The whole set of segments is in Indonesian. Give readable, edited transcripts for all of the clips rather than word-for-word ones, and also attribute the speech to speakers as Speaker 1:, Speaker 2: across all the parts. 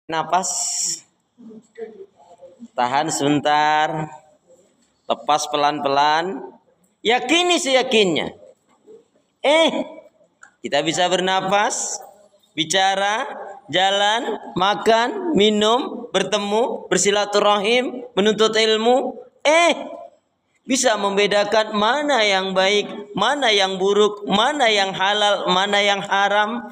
Speaker 1: Napas, tahan sebentar, lepas pelan-pelan, yakini seyakinnya. Kita bisa bernapas, bicara, jalan, makan, minum, bertemu, bersilaturahim, menuntut ilmu. Bisa membedakan mana yang baik, mana yang buruk, mana yang halal, mana yang haram.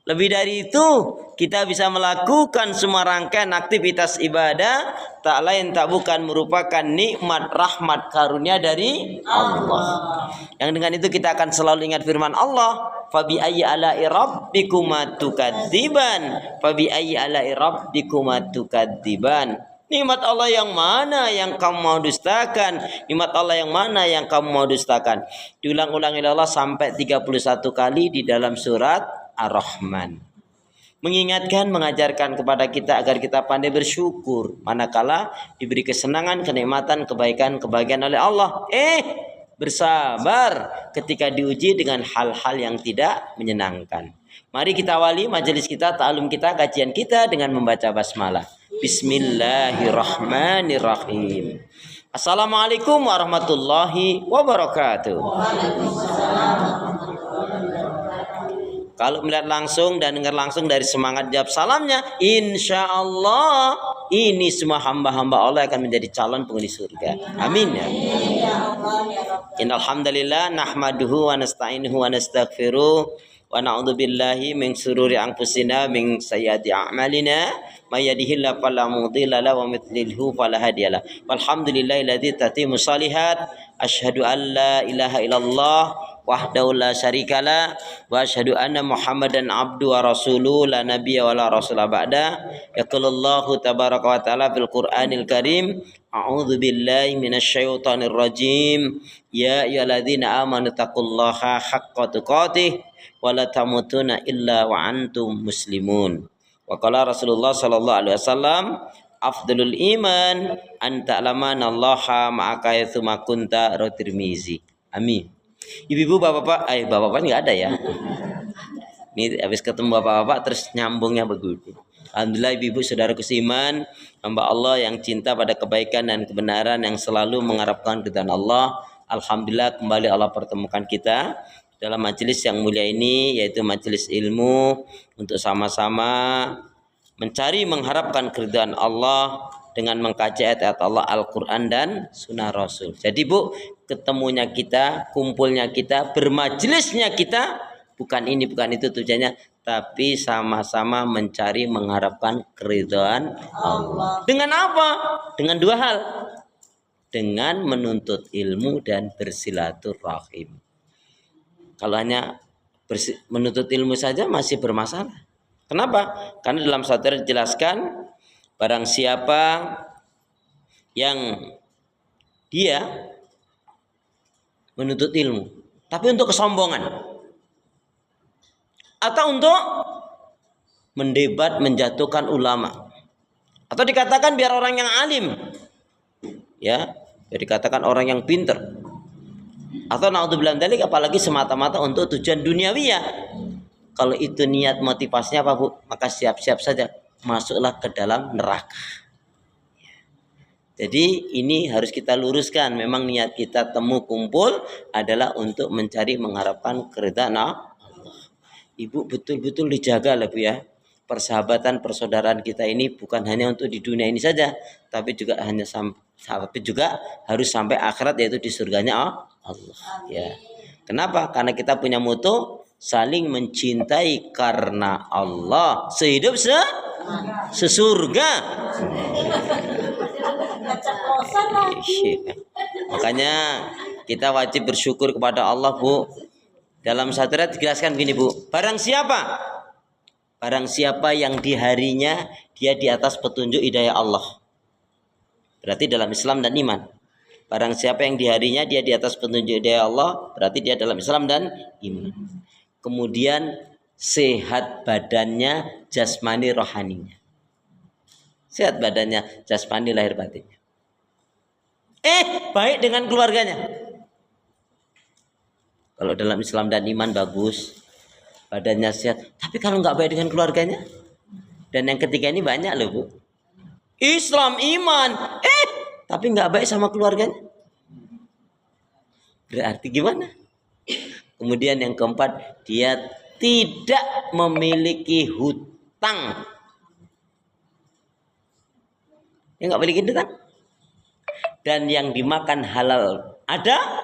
Speaker 1: Lebih dari itu, kita bisa melakukan semua rangkaian aktivitas ibadah tak lain tak bukan merupakan nikmat rahmat karunia dari Allah. Yang dengan itu kita akan selalu ingat firman Allah, fabi ayyi ala'i rabbikuma tukadziban, fabi ayyi ala'i rabbikuma tukadziban. Nikmat Allah yang mana yang kamu mau dustakan? Nikmat Allah yang mana yang kamu mau dustakan? Diulang-ulang oleh Allah sampai 31 kali di dalam surat Ar-Rahman. Mengingatkan, mengajarkan kepada kita agar kita pandai bersyukur manakala diberi kesenangan, kenikmatan, kebaikan, kebahagiaan oleh Allah. Bersabar ketika diuji dengan hal-hal yang tidak menyenangkan. Mari kita awali majelis kita, ta'alum kita, kajian kita dengan membaca basmalah. Bismillahirrahmanirrahim. Assalamualaikum warahmatullahi wabarakatuh. Kalau melihat langsung dan dengar langsung dari semangat jawab salamnya, insya Allah ini semua hamba-hamba Allah akan menjadi calon penghuni surga. Amin ya. Innal hamdalillah nahmaduhu wa nasta'inuhu wa nastaghfiruh wa na'udzu billahi min shururi anfusina min sayyiati a'malina may yahdihillahu fala mudilla lahu wa may yudlilhu fala hadiyalah. Walhamdulillahilladzi tatimmu shalihat asyhadu an la ilaha illallah wahdahu la syarikalah wa asyhadu anna Muhammadan abdu wa rasuluh la nabiyya wa la rasula ba'da. Yaqulullahu tabaraka wa ta'ala fil Qur'anil Karim, a'udzu billahi minasyaitonir rajim. Ya ayyuhalladzina amanu taqullaha haqqa tuqatih wa la tamutunna illa wa antum muslimun. Wa qala Rasulullah sallallahu alaihi wasallam, afdalul iman an ta'lamana Allaha ma'aka yatsuma kunta rawi Tirmizi. Amin. Ibu-ibu, bapak-bapak, bapak-bapak nggak ada ya. Ini habis ketemu bapak-bapak terus nyambungnya begitu. Alhamdulillah ibu-ibu saudaraku seiman, hamba Allah yang cinta pada kebaikan dan kebenaran, yang selalu mengharapkan ridhaan Allah. Alhamdulillah kembali Allah pertemukan kita dalam majelis yang mulia ini, yaitu majelis ilmu, untuk sama-sama mencari mengharapkan keridhaan Allah dengan mengkaji ayat-ayat Allah, Al-Quran dan Sunnah Rasul. Jadi Bu, ketemunya kita, kumpulnya kita, bermajelisnya kita, bukan ini, bukan itu tujuannya, tapi sama-sama mencari mengharapkan keridhaan Allah. Dengan apa? Dengan dua hal. Dengan menuntut ilmu dan bersilaturahim. Kalau hanya menuntut ilmu saja masih bermasalah. Kenapa? Karena dalam satu ayat dijelaskan, barang siapa yang dia menuntut ilmu tapi untuk kesombongan atau untuk mendebat, menjatuhkan ulama, atau dikatakan biar orang yang alim ya, biar dikatakan orang yang pinter, atau naudzubillah dzalik, apalagi semata-mata untuk tujuan duniawiyah. Kalau itu niat motivasinya apa Bu? Maka siap-siap saja masuklah ke dalam neraka. Jadi ini harus kita luruskan. Memang niat kita temu kumpul adalah untuk mencari mengharapkan keridhaan Allah. Ibu betul-betul dijaga lah Bu ya. Persahabatan persaudaraan kita ini bukan hanya untuk di dunia ini saja, tapi juga harus sampai akhirat, yaitu di surganya Allah. Ya. Kenapa? Karena kita punya mutu saling mencintai karena Allah, sehidup sesurga. Makanya kita wajib bersyukur kepada Allah Bu. Dalam satu ayat dijelaskan begini Bu, barang siapa yang di harinya dia di atas petunjuk hidayah Allah, berarti dalam Islam dan iman. Barang siapa yang di harinya dia di atas petunjuk hidayah Allah, berarti dia dalam Islam dan iman. Kemudian sehat badannya, jasmani rohaninya. Sehat badannya, jasmani lahir batinnya. Baik dengan keluarganya. Kalau dalam Islam dan iman bagus, badannya sehat. Tapi kalau nggak baik dengan keluarganya, Dan yang ketiga ini banyak loh, Bu. Islam, iman, tapi nggak baik sama keluarganya. Berarti gimana? Kemudian yang keempat, dia tidak memiliki hutang. Dia nggak memiliki hutang. Dan yang dimakan halal ada,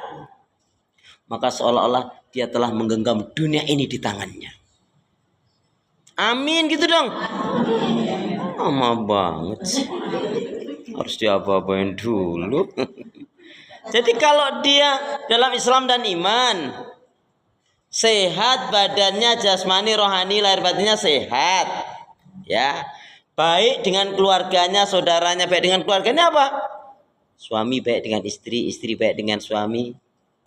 Speaker 1: maka seolah-olah dia telah menggenggam dunia ini di tangannya. Amin gitu dong. Lama banget sih. Harus diapa-apain dulu. Jadi kalau dia dalam Islam dan iman, sehat badannya, jasmani, rohani, lahir batinnya sehat, ya, baik dengan keluarganya, saudaranya baik dengan keluarganya apa? Suami baik dengan istri, istri baik dengan suami,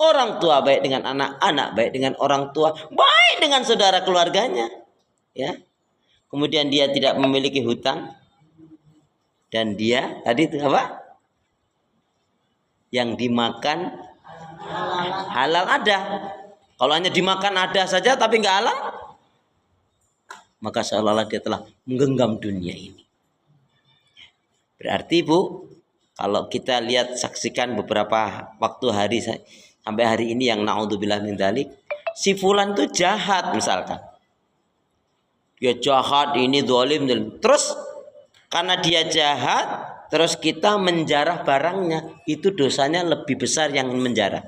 Speaker 1: orang tua baik dengan anak, anak baik dengan orang tua, baik dengan saudara keluarganya, ya. Kemudian dia tidak memiliki hutang, dan dia tadi itu apa? Yang dimakan halal ada. Kalau hanya dimakan ada saja tapi nggak halal, maka seolah-olah dia telah menggenggam dunia ini. Berarti Bu, kalau kita lihat saksikan beberapa waktu hari sampai hari ini yang naudzubillah min dzalik, si fulan itu jahat misalkan. Dia jahat, ini zalim, terus karena dia jahat, terus kita menjarah barangnya, itu dosanya lebih besar yang menjarah.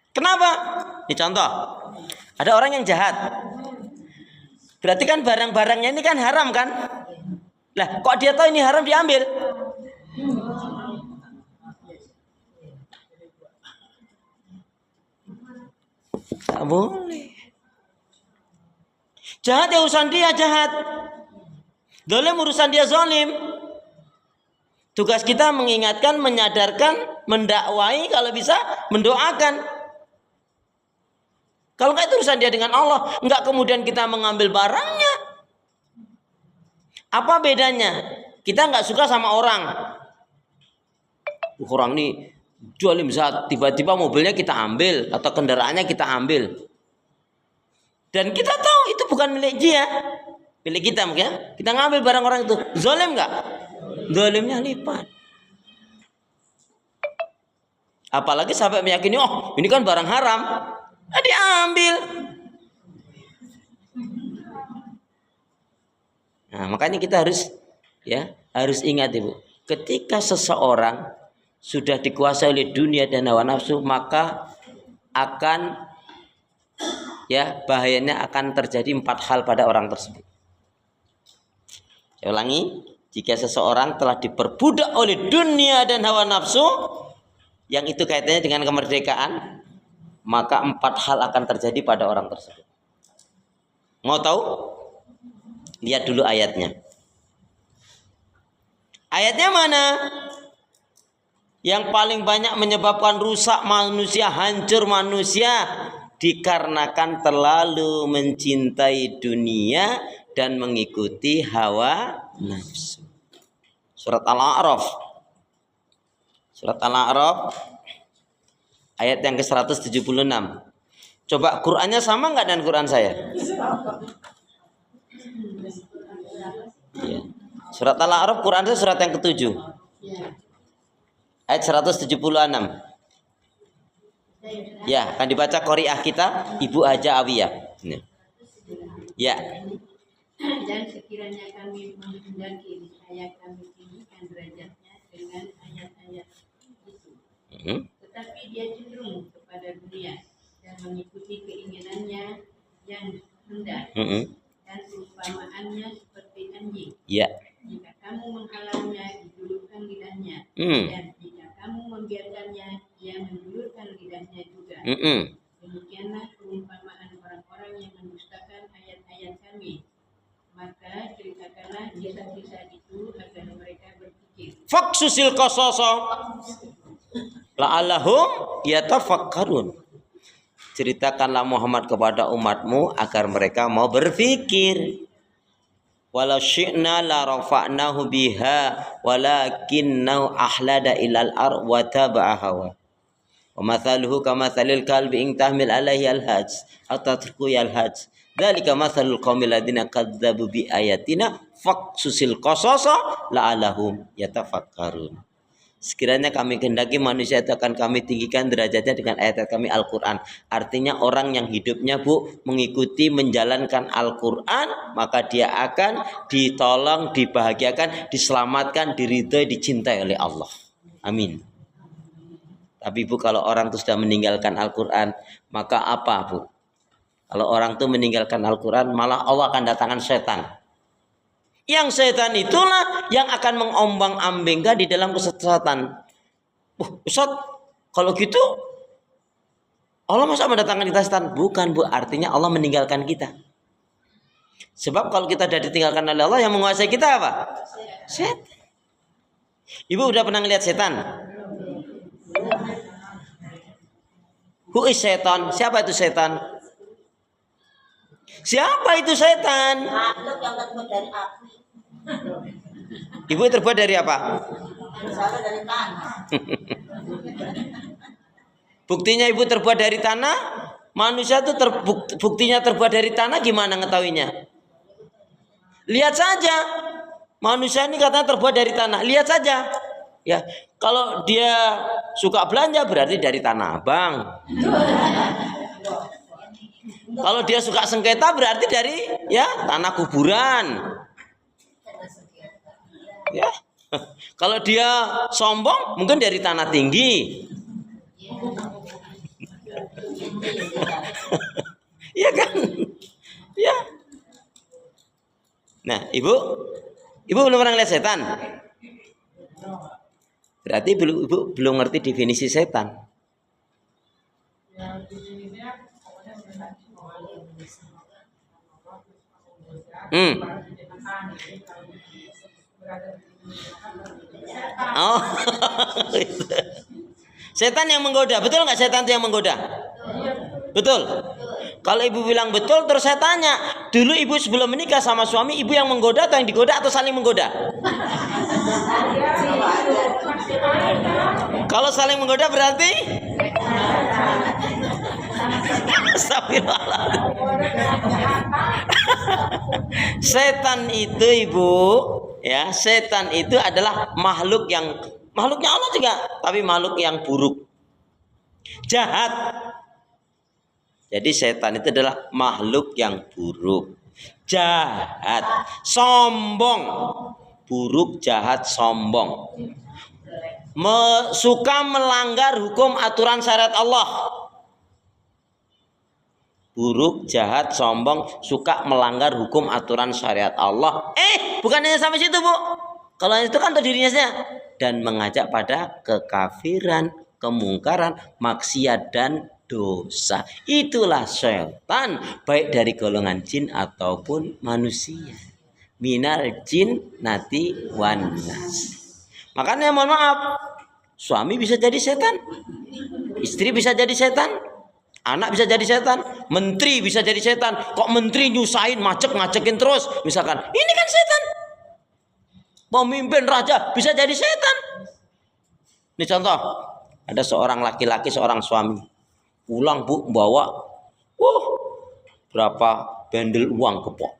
Speaker 1: Kenapa? Ini contoh, ada orang yang jahat, berarti kan barang-barangnya ini kan haram kan? Lah, kok dia tahu ini haram diambil? Tak boleh. Jahat ya urusan dia jahat. Zalim urusan dia zalim. Tugas kita mengingatkan, menyadarkan, mendakwai, kalau bisa mendoakan. Kalau enggak itu urusan dia dengan Allah, enggak kemudian kita mengambil barangnya. Apa bedanya? Kita enggak suka sama orang. Orang ini zalim, tiba-tiba mobilnya kita ambil atau kendaraannya kita ambil. Dan kita tahu itu bukan milik dia, milik kita mungkin. Kita ngambil barang orang itu, zalim enggak? Zalimnya lipat. Apalagi sampai meyakini, oh ini kan barang haram, diambil. Nah, makanya kita harus ingat Ibu, ketika seseorang sudah dikuasai oleh dunia dan hawa nafsu, maka akan bahayanya akan terjadi 4 hal pada orang tersebut. Saya ulangi, jika seseorang telah diperbudak oleh dunia dan hawa nafsu, yang itu kaitannya dengan kemerdekaan, maka 4 hal akan terjadi pada orang tersebut. Mau tahu? Lihat dulu ayatnya. Ayatnya mana? Yang paling banyak menyebabkan rusak manusia, hancur manusia, dikarenakan terlalu mencintai dunia dan mengikuti hawa nafsu. Surat Al-A'raf. Surat Al-A'raf ayat yang ke-176. Coba Qur'annya sama enggak dengan Qur'an saya? Ya. Surat Al-A'raf Qur'an saya surat yang ke-7. Ayat 176. Ya, akan dibaca qari'ah kita Ibu Haja Awiyah. Ya.
Speaker 2: Dan sekiranya kami menghendaki niscaya kami tinggikan derajatnya dengan ayat-ayat itu. Tetapi dia cenderung kepada dunia dan mengikuti keinginannya yang rendah. Dan perumpamaannya seperti anjing.
Speaker 1: Ya.
Speaker 2: Jika kamu menghalangnya, dijulurkan lidahnya. Dan jika kamu membiarkannya, dia menjulurkan lidahnya juga. Demikianlah perumpamaan orang-orang yang mendustakan ayat-ayat kami. Maka ceritakanlah kisah-kisah itu agar mereka berpikir.
Speaker 1: Faksusil qasasa la'allahum yatafakkarun. Ceritakanlah Muhammad kepada umatmu agar mereka mau berpikir. Walau syi'na la rafa'nahu biha walakinnahu ahlada ilal ar wa taba'a hawa. Wa mathaluhu kamathalil kalbi in tahmil alaihi alhaj atau tatruku yalhaj Dzalika matsalul qaumil ladzina kadzdzabu bi ayatina faqsusil qasasa la'allahum yatafakkarun. Sekiranya kami kehendaki manusia itu akan kami tinggikan derajatnya dengan ayat-ayat kami Al-Quran. Artinya orang yang hidupnya mengikuti menjalankan Al-Quran, maka dia akan ditolong, dibahagiakan, diselamatkan, diridhoi, dicintai oleh Allah. Amin. Tapi Bu, kalau orang itu sudah meninggalkan Al-Quran, maka apa Bu? Kalau orang itu meninggalkan Al-Quran, malah Allah akan datangkan setan. Yang setan itulah yang akan mengombang-ambingkan di dalam kesesatan. Ustaz, kalau gitu Allah masa mendatangkan kita setan? Bukan Bu, artinya Allah meninggalkan kita. Sebab kalau kita sudah ditinggalkan oleh Allah, yang menguasai kita apa? Setan. Ibu udah pernah ngeliat setan? Who is setan? Siapa itu setan? Siapa itu setan?
Speaker 3: Makhluk yang terbuat dari api.
Speaker 1: Ibu terbuat dari apa?
Speaker 3: Misalnya dari tanah.
Speaker 1: Buktinya ibu terbuat dari tanah. Manusia itu buktinya terbuat dari tanah, gimana ngetahuinya? Lihat saja. Manusia ini katanya terbuat dari tanah. Lihat saja. Ya, kalau dia suka belanja berarti dari Tanah Abang. Kalau dia suka sengketa berarti dari tanah kuburan. Ya. Kalau dia sombong mungkin dari tanah tinggi. Iya kan? Ya. Nah, Ibu belum pernah lihat setan. Berarti Ibu belum ngerti definisi setan. Oh, setan yang menggoda, betul nggak setan itu yang menggoda? Betul. Kalau ibu bilang betul, terus saya tanya, dulu ibu sebelum menikah sama suami, ibu yang menggoda atau yang digoda atau saling menggoda? Kalau saling menggoda berarti? Setan itu ibu, setan itu adalah makhluknya Allah juga, tapi makhluk yang buruk, jahat. Jadi setan itu adalah makhluk yang buruk, jahat, sombong, buruk, jahat, sombong, suka melanggar hukum aturan syariat Allah. Buruk, jahat, sombong, suka melanggar hukum aturan syariat Allah. Bukan hanya sampai situ Bu. Kalau itu kan dirinya saja. Dan mengajak pada kekafiran, kemungkaran, maksiat dan dosa. Itulah setan, baik dari golongan jin ataupun manusia. Minal jin nati wan nas. Makanya mohon maaf, suami bisa jadi setan, istri bisa jadi setan, anak bisa jadi setan, menteri bisa jadi setan. Kok menteri nyusahin, ngacekin terus, misalkan ini kan setan. Pemimpin raja bisa jadi setan. Ini contoh, ada seorang laki-laki, seorang suami pulang Bu, bawa berapa bendel uang kepok,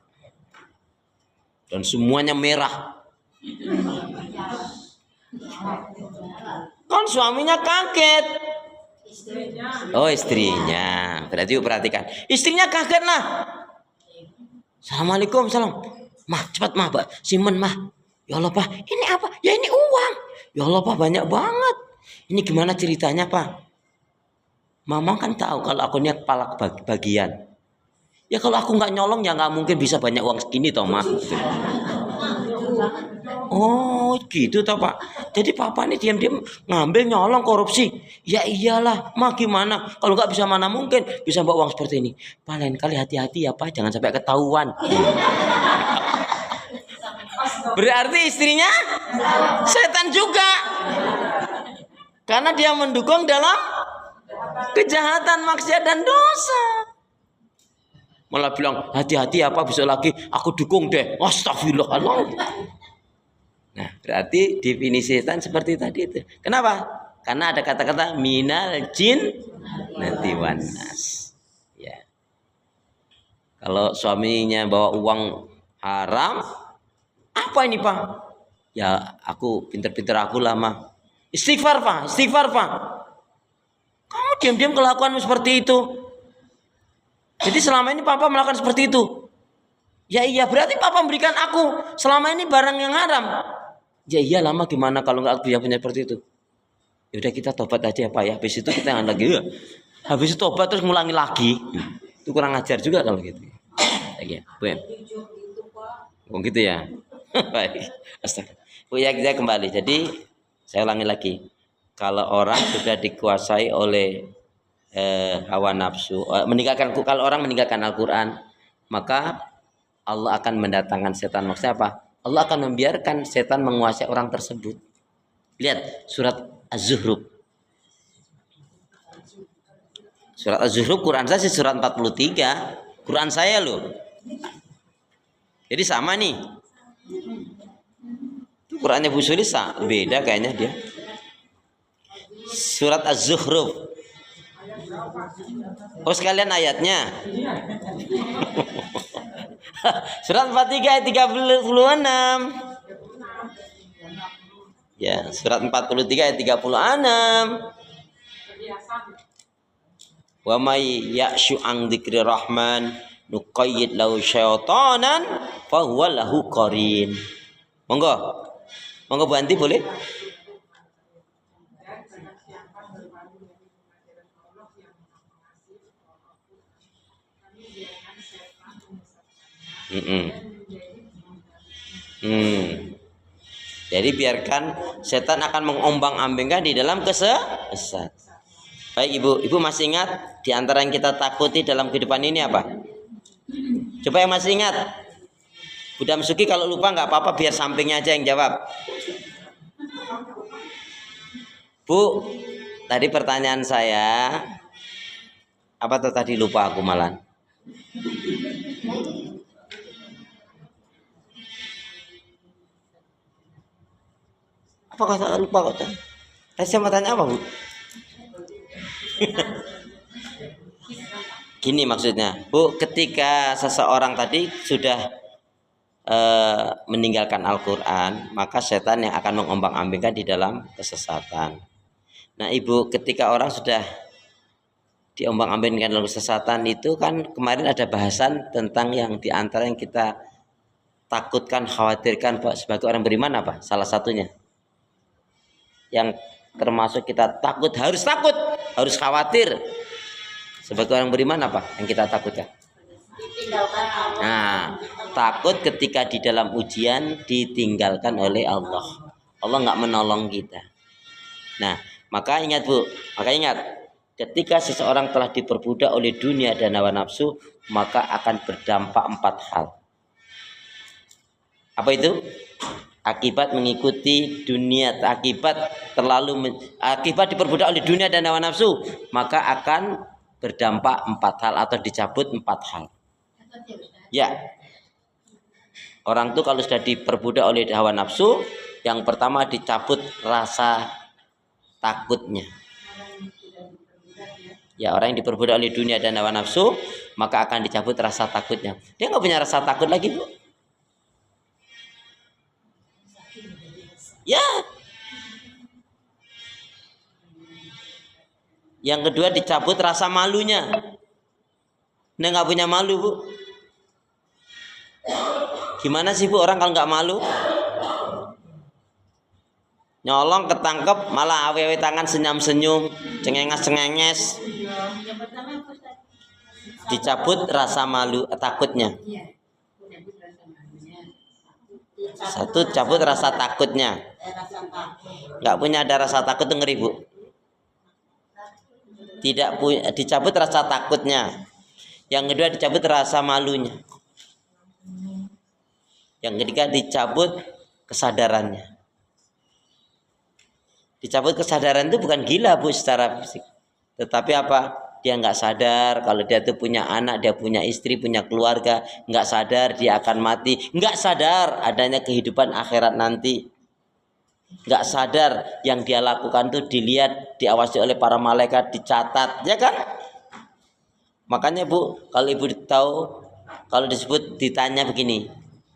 Speaker 1: dan semuanya merah. Kan suaminya kaget. Oh, istrinya. Berarti perhatikan, istrinya kaget lah. Assalamualaikum, salam. Mah, cepat mah, Pak. Simpen mah. Ya Allah Pak, ini apa? Ya ini uang. Ya Allah Pak, banyak banget. Ini gimana ceritanya Pak? Mama kan tahu kalau aku niat kepala bagian. Ya kalau aku nggak nyolong ya nggak mungkin bisa banyak uang segini toh Mah. Oh gitu toh Pak. Jadi Papa ini diam-diam ngambil nyolong korupsi. Ya iyalah, Mah gimana? Kalau nggak bisa mana mungkin bisa bawa uang seperti ini. Pak lain kali hati-hati ya Pak, jangan sampai ketahuan. Berarti istrinya setan juga. Karena dia mendukung dalam kejahatan, maksiat dan dosa. Malah bilang hati-hati apa bisa lagi aku dukung deh. Astagfirullahaladzim. Nah, berarti definisi setan seperti tadi itu. Kenapa? Karena ada kata-kata minal jin nanti wanas. Ya. Kalau suaminya bawa uang haram, apa ini Pak? Ya aku pinter-pinter aku lah mah. Istighfar Pak, istighfar Pak. Kamu diam-diam kelakuanmu seperti itu. Jadi selama ini Papa melakukan seperti itu. Ya iya, berarti Papa memberikan aku selama ini barang yang haram. Ya iya lama gimana kalau nggak aku punya seperti itu. Ya udah kita tobat aja ya Pak ya. Habis itu kita nggak lagi ya. Habis itu tobat terus ngulangi lagi. Itu kurang ajar juga kalau gitu. Ya, Bu. Oh gitu ya. Baik. Astaga. Bu ya kita kembali. Jadi saya ulangi lagi. Kalau orang sudah dikuasai oleh hawa nafsu, kalau orang meninggalkan Al-Qur'an, maka Allah akan mendatangkan setan. Maksudnya apa? Allah akan membiarkan setan menguasai orang tersebut. Lihat surat Az-Zukhruf. Surat Az-Zukhruf Quran saya sih surat 43. Quran saya loh. Jadi sama nih. Qurannya Bu Sulisa beda kayaknya dia. Surat Az-Zukhruf. Oh sekalian ayatnya. Surat 43 ayat 36. Ya, surat 43 ayat 36. Wa may ya'shu an dzikri rahman nuqayyid lahu syaitanan fa huwa lahu qarin. Monggo. Monggo Bu Anti boleh? Jadi biarkan setan akan mengombang-ambingkan di dalam kesesatan. Baik Ibu masih ingat di antara yang kita takuti dalam kehidupan ini apa? Coba yang masih ingat. Bu Damsuki kalau lupa nggak apa-apa, biar sampingnya aja yang jawab. Bu, tadi pertanyaan saya apa tuh tadi, lupa aku malah. Apa kata lupa kok? Saya mau tanya apa Bu? Gini maksudnya Bu, ketika seseorang tadi sudah meninggalkan Al-Quran, maka setan yang akan mengombang-ambingkan di dalam kesesatan. Nah Ibu, ketika orang sudah diombang-ambingkan dalam kesesatan itu kan kemarin ada bahasan tentang yang diantara yang kita takutkan, khawatirkan sebagai orang beriman apa? Salah satunya yang termasuk kita takut, harus khawatir sebagai orang beriman apa yang kita takutkan? Nah, takut ketika di dalam ujian ditinggalkan oleh Allah. Allah nggak menolong kita. Nah, maka ingat Bu, ketika seseorang telah diperbudak oleh dunia dan hawa nafsu, maka akan berdampak 4 hal. Apa itu? Akibat mengikuti dunia, akibat diperbudak oleh dunia dan hawa nafsu, maka akan berdampak 4 hal atau dicabut 4 hal. Ya, orang tuh kalau sudah diperbudak oleh hawa nafsu, yang pertama dicabut rasa takutnya. Ya, orang yang diperbudak oleh dunia dan hawa nafsu, maka akan dicabut rasa takutnya. Dia nggak punya rasa takut lagi Bu. Ya. Yang kedua dicabut rasa malunya. Dia nggak punya malu Bu. Gimana sih Bu orang kalau nggak malu? Nyolong ketangkep malah awe-awe tangan senyum-senyum, cengenges-cengenges. Dicabut rasa malu, takutnya. Satu, cabut rasa takutnya. Nggak punya ada rasa takut tuh ngeri Bu. Tidak punya, dicabut rasa takutnya. Yang kedua dicabut rasa malunya. Yang ketiga dicabut kesadarannya. Dicabut kesadaran itu bukan gila Bu secara fisik, tetapi apa? Dia nggak sadar kalau dia tuh punya anak, dia punya istri, punya keluarga, nggak sadar dia akan mati, nggak sadar adanya kehidupan akhirat nanti, nggak sadar yang dia lakukan tuh dilihat, diawasi oleh para malaikat, dicatat, ya kan? Makanya Bu, kalau Ibu tahu Kalau disebut ditanya begini,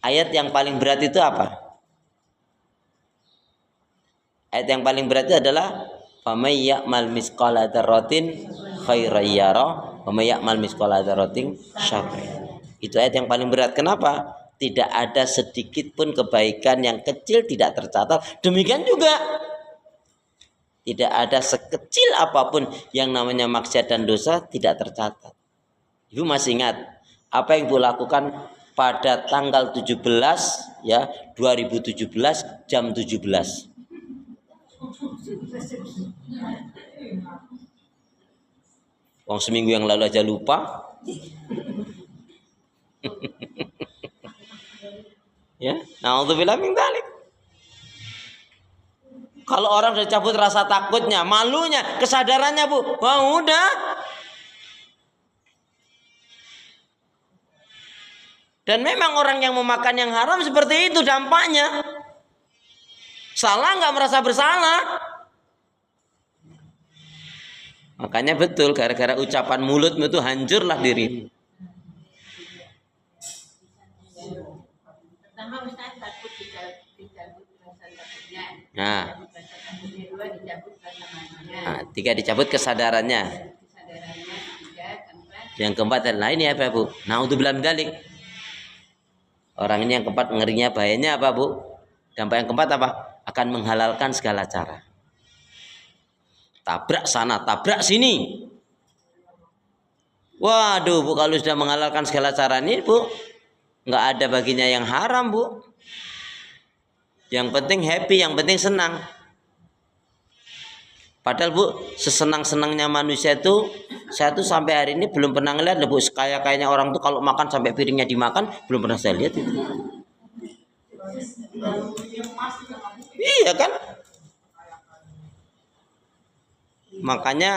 Speaker 1: ayat yang paling berat itu apa? Ayat yang paling berat itu adalah famay ya'mal misqala dzarratin khairan yara wa may ya'mal misqala dzarratin syarran. Itu ayat yang paling berat. Kenapa? Tidak ada sedikit pun kebaikan yang kecil tidak tercatat. Demikian juga tidak ada sekecil apapun yang namanya maksiat dan dosa tidak tercatat. Ibu masih ingat apa yang Ibu lakukan pada tanggal 17 ya 2017 jam 17? Wong seminggu yang lalu aja lupa. Ya, naudzubillah min dzalik. Kalau orang sudah cabut rasa takutnya, malunya, kesadarannya, Bu, wah udah. Dan memang orang yang memakan yang haram seperti itu dampaknya. Salah nggak merasa bersalah. Makanya betul, gara-gara ucapan mulutmu itu hancurlah dirimu.
Speaker 2: Pertama Ustaz takut dicabut rasa takutnya.
Speaker 1: Nah,
Speaker 2: Kedua dicabut rasa malunya.
Speaker 1: nah, 3 dicabut kesadarannya.
Speaker 2: Kesadarannya, 3 keempat.
Speaker 1: Yang keempat adalah ini apa, Bu? Naudzubillah min dzalik. Orang ini yang keempat ngerinya bahayanya apa, Bu? Dampak yang keempat apa? Akan menghalalkan segala cara. Tabrak sana, tabrak sini. Waduh, Bu, kalau sudah menghalalkan segala cara ini, Bu, nggak ada baginya yang haram, Bu. Yang penting happy, yang penting senang. Padahal, Bu, sesenang-senangnya manusia itu, saya tuh sampai hari ini belum pernah ngeliat, Bu, kayaknya orang tuh kalau makan sampai piringnya dimakan, belum pernah saya lihat itu. Iya kan? Makanya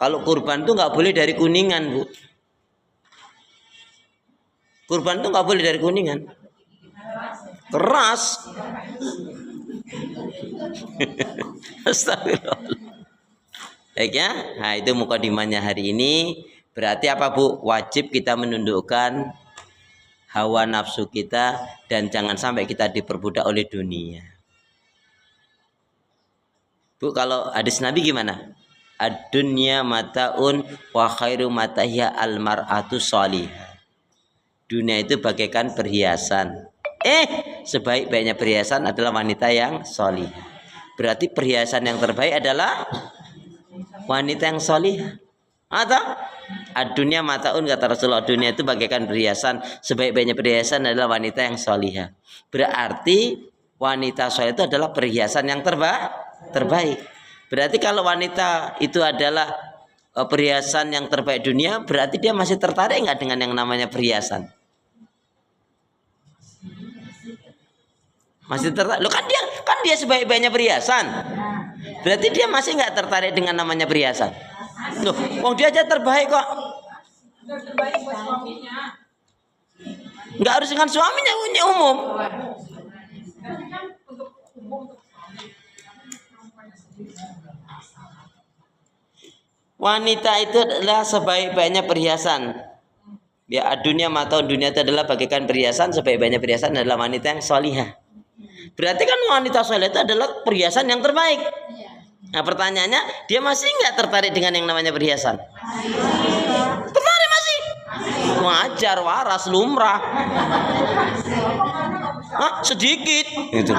Speaker 1: kalau kurban tuh nggak boleh dari Kuningan, Bu. Kurban tuh nggak boleh dari Kuningan. Keras. Astagfirullah. Baik ya. Nah, itu mukadimahnya hari ini. Berarti apa, Bu? Wajib kita menundukkan hawa nafsu kita dan jangan sampai kita diperbudak oleh dunia. Bu, kalau hadis Nabi gimana? Ad-dunya mataun wa khairu matahya al-mar'atu shalihah. Dunia itu bagaikan perhiasan. Sebaik-baiknya perhiasan adalah wanita yang shalihah. Berarti perhiasan yang terbaik adalah wanita yang shalihah. Atau ad-dunya mataun, kata Rasulullah, dunia itu bagaikan perhiasan, sebaik-baiknya perhiasan adalah wanita yang shalihah. Berarti wanita shalihah itu adalah perhiasan yang terbaik. Berarti kalau wanita itu adalah perhiasan yang terbaik dunia, berarti dia masih tertarik nggak dengan yang namanya perhiasan? Masih tertarik. Loh, kan dia sebaik-baiknya perhiasan. Berarti dia masih nggak tertarik dengan namanya perhiasan. Loh, wong dia aja terbaik kok.
Speaker 4: Terbaik buat suaminya.
Speaker 1: Nggak harus dengan suaminya, ini umum.
Speaker 4: Tapi kan untuk umum, untuk suami.
Speaker 1: Wanita itu adalah sebaik-baiknya perhiasan. Ya, dunia mata dunia itu adalah bagaikan perhiasan, sebaik-baiknya perhiasan adalah wanita yang shalihah. Berarti kan wanita shalihah itu adalah perhiasan yang terbaik. Nah, pertanyaannya, dia masih nggak tertarik dengan yang namanya perhiasan? Tertarik masih? Wajar, waras, lumrah. Sedikit. Gitu.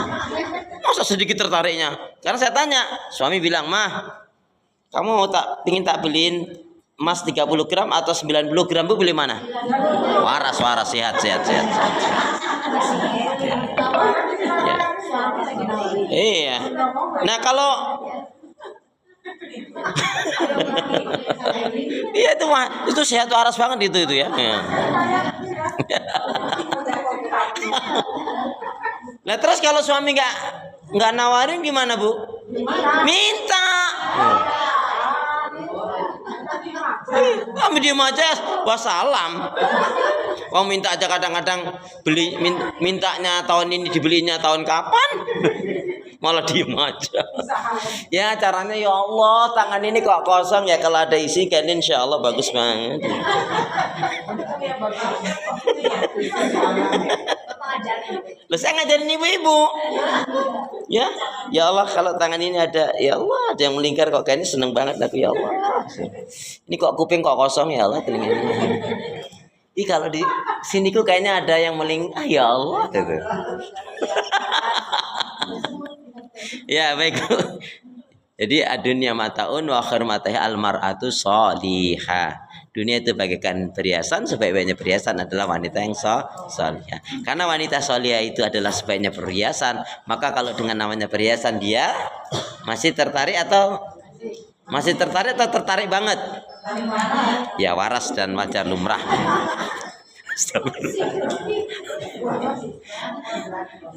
Speaker 1: Masa sedikit tertariknya? Karena saya tanya, suami bilang, "Mah, kamu ingin tak beliin emas 30 gram atau 90 gram, Bu, beli mana?" Waras, sehat. Ya. Iya. Nah, kalau iya itu sehat waras banget itu ya. Nah, terus kalau suami nggak nawarin gimana, Bu? Minta. Kami diem aja, wassalam. Kau minta aja kadang-kadang mintanya tahun ini dibelinya tahun kapan? Malah diem aja. Ya caranya, ya Allah, tangan ini kok kosong ya, kalau ada isi kan insya Allah bagus banget. Loh, saya ngajarin ibu-ibu. Ya, ya Allah, kalau tangan ini ada, ya Allah, ada yang melingkar kok, kayaknya seneng banget aku, ya Allah. Ini kok kuping kok kosong, ya Allah, telinga ini. Ih, kalau di sini kok kayaknya ada yang melingkar, ya Allah, gitu. Ya, baik. Jadi adunya mataun wa khirmatahi almar'atu sholihah. Dunia itu bagaikan perhiasan, sebaik-baiknya perhiasan adalah wanita yang sholihah. Karena wanita sholihah itu adalah sebaiknya perhiasan, maka kalau dengan namanya perhiasan dia masih tertarik atau tertarik banget? Ya, waras dan wajar lumrah.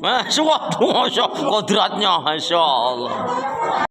Speaker 1: Masya Allah, kodratnya, Masya Allah.